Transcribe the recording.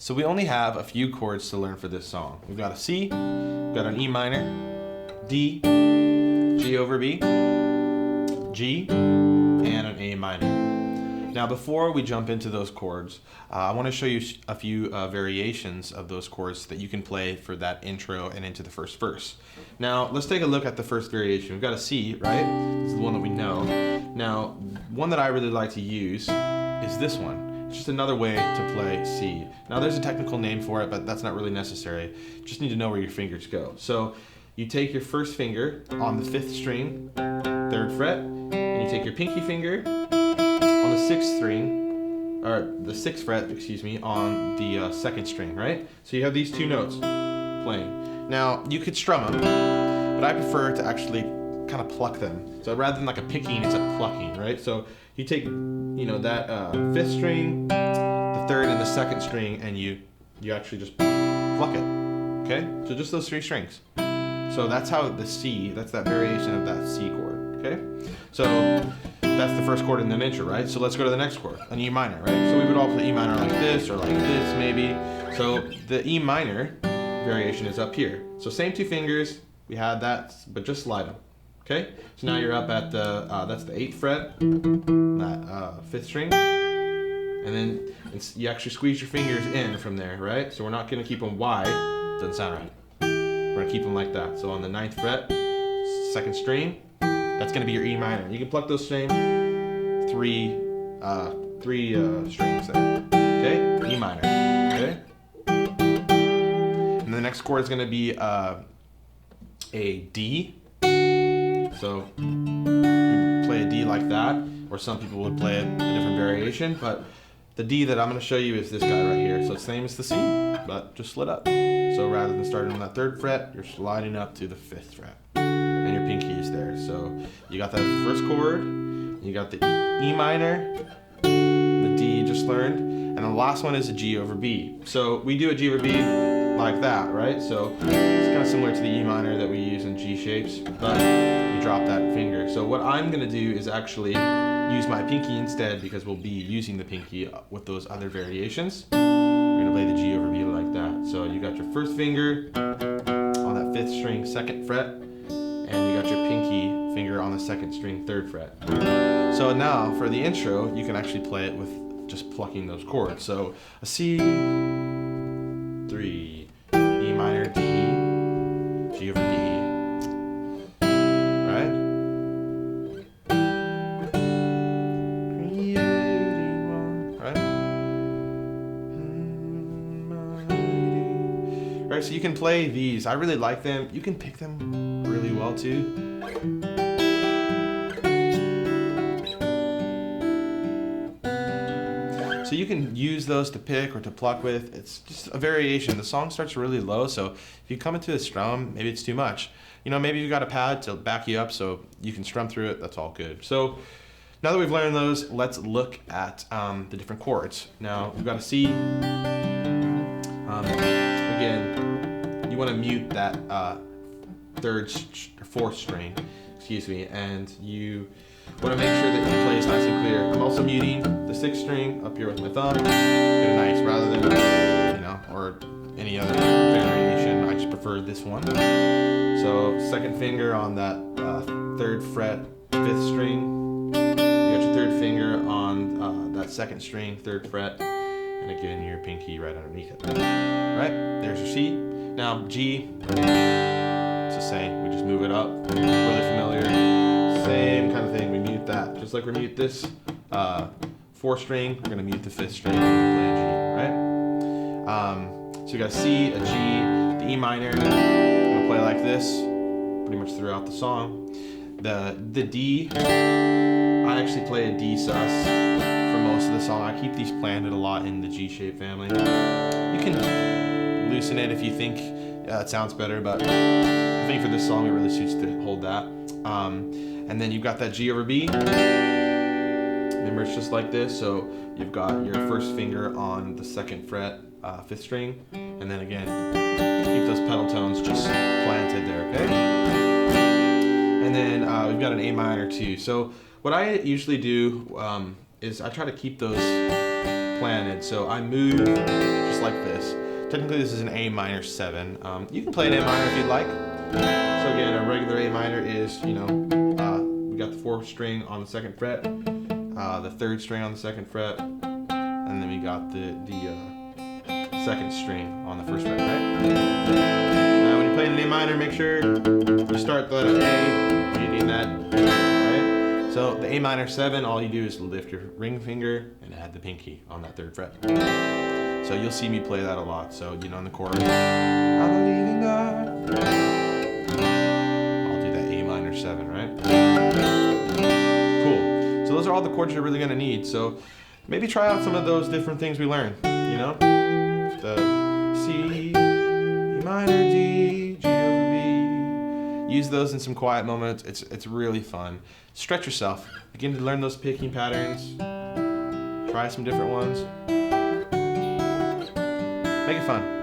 So we only have a few chords to learn for this song. We've got a C, we've got an E minor, D, G over B, G, and an A minor. Now before we jump into those chords, I want to show you a few variations of those chords that you can play for that intro and into the first verse. Now let's take a look at the first variation. We've got a C, right? This is the one that we know. Now, one that I really like to use is this one. It's just another way to play C. Now there's a technical name for it, but that's not really necessary. You just need to know where your fingers go. So you take your first finger on the 5th string, 3rd fret, and you take your pinky finger on the 6th string, or the 6th fret, excuse me, on the 2nd string, right? So you have these two notes playing. Now you could strum them, but I prefer to actually kind of pluck them. So rather than like a picking, it's a plucking, right? So you take, that 5th string, the 3rd and the 2nd string, and you actually just pluck it. Okay? So just those 3 strings. So that's how the C, that's that variation of that C chord. Okay? So that's the first chord in the intro, right? So let's go to the next chord, an E minor, right? So we would all play E minor like this or like this maybe. So the E minor variation is up here. So same 2 fingers, we had that, but just slide them. Okay? So now you're up at that's the 8th fret, that 5th string, and then you actually squeeze your fingers in from there, right? So we're not going to keep them wide, doesn't sound right. We're going to keep them like that. So on the 9th fret, 2nd string, that's going to be your E minor. You can pluck those same three strings there. Okay? E minor. Okay? And the next chord is going to be a D. So you play a D like that, or some people would play it a different variation, but the D that I'm going to show you is this guy right here. So it's the same as the C, but just slid up. So rather than starting on that 3rd fret, you're sliding up to the 5th fret. And your pinky is there. So you got that first chord, you got the E minor, the D you just learned, and the last one is a G over B. So we do a G over B like that, right? So it's kind of similar to the E minor that we use in G shapes, but you drop that finger. So what I'm going to do is actually use my pinky instead, because we'll be using the pinky with those other variations. We're going to play the G over B like that. So you got your first finger on that 5th string, 2nd fret, and you got your pinky finger on the 2nd string, 3rd fret. So now for the intro, you can actually play it with just plucking those chords. So a C, 3, E minor, D, G over B, right? Right? Right, so you can play these. I really like them. You can pick them really well too. So you can use those to pick or to pluck with. It's just a variation. The song starts really low, so if you come into a strum, maybe it's too much. Maybe you've got a pad to back you up so you can strum through it. That's all good. So now that we've learned those, let's look at the different chords. Now we've got a C. Again, you want to mute that 3rd or 4th string, excuse me, and you want to make sure that it plays nice and clear. I'm also muting the 6th string up here with my thumb. Get a nice, rather than, or any other variation. I just prefer this one. So 2nd finger on that 3rd fret, 5th string. You got your 3rd finger on that 2nd string, 3rd fret, and again your pinky right underneath it. Right? There's your C. Now G. It's the same. We just move it up. Really familiar. Same kind of thing. We mute that. Just like we mute this 4th string, we're going to mute the 5th string and play a G, right? So we got a C, a G, the E minor. I'm going to play like this pretty much throughout the song. The D, I actually play a D sus for most of the song. I keep these planted a lot in the G shape family. You can loosen it if you think it sounds better, but I think for this song it really suits to hold that. And then you've got that G over B. Remember, it's just like this. So you've got your first finger on the 2nd fret, 5th string, and then again, keep those pedal tones just planted there, okay? And then we've got an A minor too. So what I usually do is I try to keep those planted. So I move just like this. Technically this is an A minor 7. You can play an A minor if you'd like. So again, a regular A minor is, we got the 4th string on the 2nd fret, the 3rd string on the 2nd fret, and then we got the 2nd string on the 1st fret, right? Now when you play an A minor, make sure you start the letter A, hitting that, right? So the A minor 7, all you do is lift your ring finger and add the pinky on that 3rd fret. So you'll see me play that a lot. So, in the chorus, I believe in God. I'll do that A minor 7, right? Cool. So those are all the chords you're really going to need. So maybe try out some of those different things we learned, The C, E minor, D, G over B. Use those in some quiet moments. It's really fun. Stretch yourself. Begin to learn those picking patterns. Try some different ones. Make it fun.